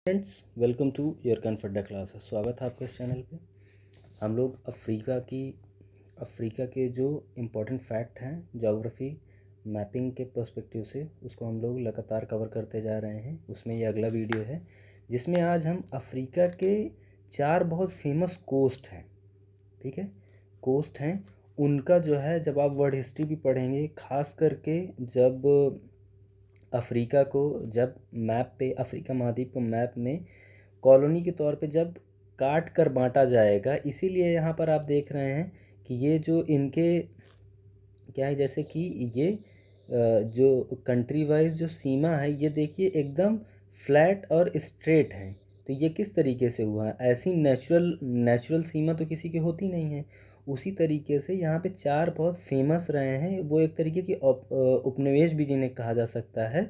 Friends, welcome to your कन्फर्डा classes. स्वागत है आपका इस चैनल पे। हम लोग अफ्रीका के जो इम्पोर्टेंट फैक्ट हैं ज्योग्राफी मैपिंग के पर्सपेक्टिव से उसको हम लोग लगातार कवर करते जा रहे हैं। उसमें ये अगला वीडियो है जिसमें आज हम अफ्रीका के 4 बहुत फेमस कोस्ट हैं, ठीक है, कोस्ट हैं उनका जो है, जब आप वर्ल्ड हिस्ट्री भी पढ़ेंगे, ख़ास करके जब अफ्रीका को जब मैप पे अफ्रीका महाद्वीप को मैप में कॉलोनी के तौर पे जब काट कर बांटा जाएगा, इसीलिए यहाँ पर आप देख रहे हैं कि ये जो इनके क्या है, जैसे कि ये जो कंट्री वाइज जो सीमा है ये देखिए एकदम फ्लैट और स्ट्रेट है। तो ये किस तरीके से हुआ? ऐसी नेचुरल सीमा तो किसी की होती नहीं है। उसी तरीके से यहाँ पे 4 बहुत फेमस रहे हैं, वो एक तरीके की उपनिवेश भी जिन्हें कहा जा सकता है।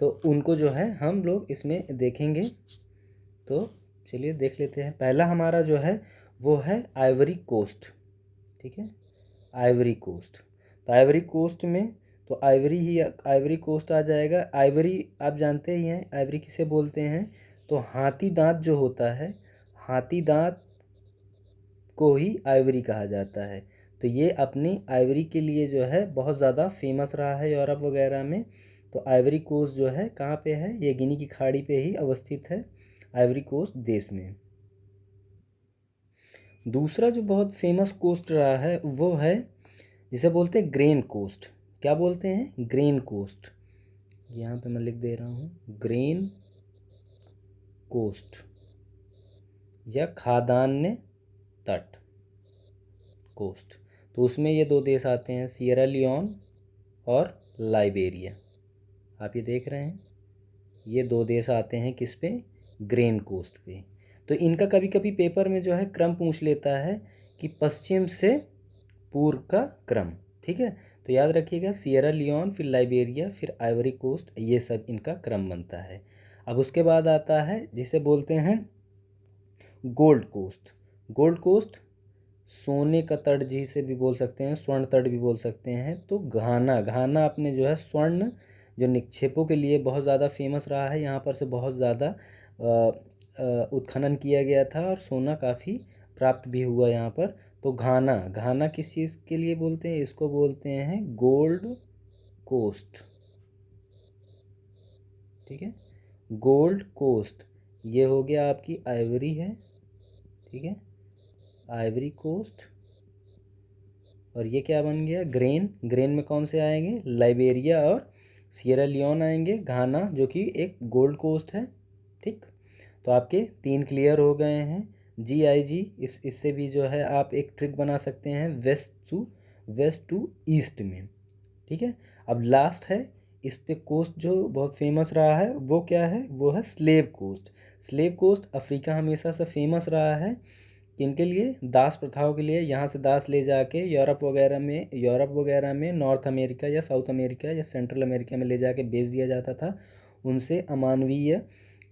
तो उनको जो है हम लोग इसमें देखेंगे। तो चलिए देख लेते हैं। पहला हमारा जो है वो है आइवरी कोस्ट, ठीक है, आइवरी कोस्ट। तो आइवरी कोस्ट में तो आइवरी कोस्ट आ जाएगा। आइवरी आप जानते ही हैं, आइवरी किसे बोलते हैं? तो हाथी दांत जो होता है, हाथी दांत को ही आइवरी कहा जाता है। तो ये अपनी आइवरी के लिए जो है बहुत ज़्यादा फेमस रहा है यूरोप वगैरह में। तो आइवरी कोस्ट जो है कहाँ पे है? ये गिनी की खाड़ी पे ही अवस्थित है, आइवरी कोस्ट देश में। दूसरा जो बहुत फेमस कोस्ट रहा है वो है जिसे बोलते हैं ग्रेन कोस्ट। क्या बोलते हैं? Grain coast. यहाँ पे मैं लिख दे रहा हूँ, ग्रेन कोस्ट या खाद्यान्न तट कोस्ट। तो उसमें ये 2 देश आते हैं, सियरा लियोन और लाइबेरिया। आप ये देख रहे हैं, ये 2 देश आते हैं किस पे? ग्रेन कोस्ट पे। तो इनका कभी कभी पेपर में जो है क्रम पूछ लेता है कि पश्चिम से पूर्व का क्रम, ठीक है। तो याद रखिएगा, सियरा लियोन, फिर लाइबेरिया, फिर आइवरी कोस्ट, ये सब इनका क्रम बनता है। अब उसके बाद आता है जिसे बोलते हैं गोल्ड कोस्ट। गोल्ड कोस्ट सोने का तट जिसे भी बोल सकते हैं, स्वर्ण तट भी बोल सकते हैं। तो घाना अपने जो है स्वर्ण जो निक्षेपों के लिए बहुत ज़्यादा फेमस रहा है। यहाँ पर से बहुत ज़्यादा उत्खनन किया गया था और सोना काफ़ी प्राप्त भी हुआ यहाँ पर। तो घाना किस चीज़ के लिए बोलते हैं? इसको बोलते हैं गोल्ड कोस्ट, ठीक है, गोल्ड कोस्ट। ये हो गया आपकी आइवरी है, ठीक है, आइवरी कोस्ट। और ये क्या बन गया? ग्रेन में कौन से आएंगे? लाइबेरिया और सियरा लियोन आएंगे। घाना जो कि एक गोल्ड कोस्ट है, ठीक। तो आपके 3 क्लियर हो गए हैं। GIG इससे भी जो है आप एक ट्रिक बना सकते हैं, वेस्ट टू ईस्ट में, ठीक है। अब लास्ट है, इस पे कोस्ट जो बहुत फेमस रहा है वो क्या है? वो है slave coast. Slave coast Africa हमेशा से फेमस रहा है किनके लिए? दास प्रथाओं के लिए। यहाँ से दास ले जाके यूरोप वगैरह में नॉर्थ अमेरिका या साउथ अमेरिका या सेंट्रल अमेरिका में ले जाके बेच दिया जाता था। उनसे अमानवीय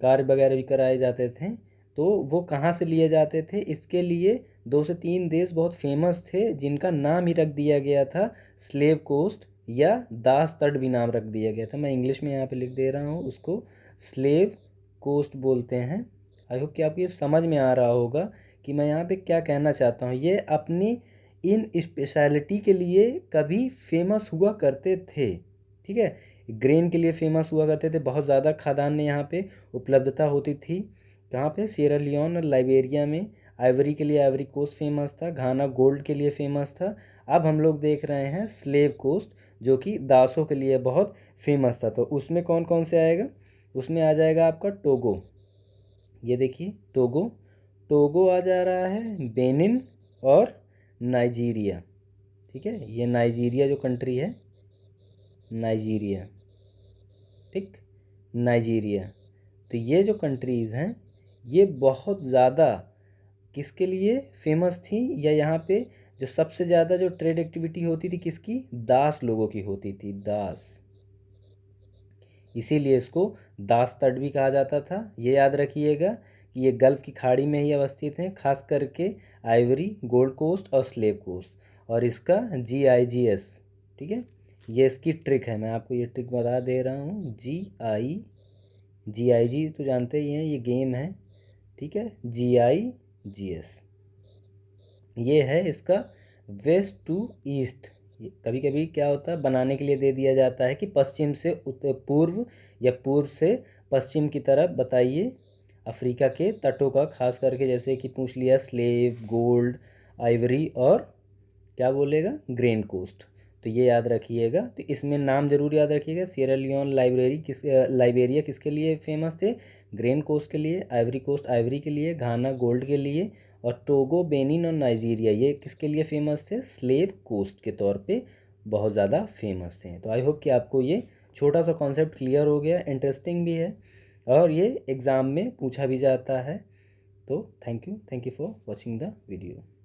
कार्य वगैरह भी कराए जाते थे। तो वो कहाँ से लिए जाते थे? इसके लिए 2 से 3 देश बहुत फेमस थे जिनका नाम ही रख दिया गया था स्लेव कोस्ट, या दास तट भी नाम रख दिया गया था। मैं इंग्लिश में यहाँ पे लिख दे रहा हूँ, उसको स्लेव कोस्ट बोलते हैं। आई होप कि आपको ये समझ में आ रहा होगा कि मैं यहाँ पे क्या कहना चाहता हूँ। ये अपनी इन स्पेशलिटी के लिए कभी फेमस हुआ करते थे, ठीक है। ग्रेन के लिए फेमस हुआ करते थे, बहुत ज़्यादा खाद्यान्न यहाँ पे उपलब्धता होती थी। कहाँ पे? सियरा लियोन और लाइबेरिया में। आइवरी के लिए आइवरी कोस्ट फेमस था। घाना गोल्ड के लिए फेमस था। अब हम लोग देख रहे हैं स्लेव कोस्ट जो कि दासों के लिए बहुत फेमस था। तो उसमें कौन कौन से आएगा? उसमें आ जाएगा आपका टोगो। ये देखिए टोगो आ जा रहा है, बेनिन और नाइजीरिया, ठीक है। ये नाइजीरिया जो कंट्री है, नाइजीरिया, ठीक, नाइजीरिया। तो ये जो कंट्रीज़ हैं ये बहुत ज़्यादा किसके लिए फेमस थी, या यहाँ पे जो सबसे ज़्यादा जो ट्रेड एक्टिविटी होती थी किसकी? दास लोगों की होती थी, दास। इसीलिए इसको दास तट भी कहा जाता था। ये याद रखिएगा कि ये गल्फ़ की खाड़ी में ही अवस्थित हैं, खास करके आइवरी, गोल्ड कोस्ट और स्लेव कोस्ट। और इसका GIGS, ठीक है, ये इसकी ट्रिक है। मैं आपको ये ट्रिक बता दे रहा हूँ, GIGS, GIG तो जानते ही हैं, ये गेम है, ठीक है। GIGS ये है इसका वेस्ट टू ईस्ट। कभी कभी क्या होता है, बनाने के लिए दे दिया जाता है कि पश्चिम से पूर्व या पूर्व से पश्चिम की तरफ बताइए अफ्रीका के तटों का, खास करके जैसे कि पूछ लिया स्लेव, गोल्ड, आइवरी और क्या बोलेगा, ग्रेन कोस्ट। तो ये याद रखिएगा। तो इसमें नाम जरूर याद रखिएगा। सिएरा लियोन लाइबेरिया किसके लिए फेमस थे, ग्रेन कोस्ट के लिए। आइवरी कोस्ट आइवरी के लिए। घाना गोल्ड के लिए। और टोगो, बेनिन और नाइजीरिया ये किसके लिए फेमस थे, स्लेव कोस्ट के तौर पे बहुत ज़्यादा फेमस थे। तो आई होप कि आपको ये छोटा सा कॉन्सेप्ट क्लियर हो गया, इंटरेस्टिंग भी है और ये एग्ज़ाम में पूछा भी जाता है। तो thank you for watching the video.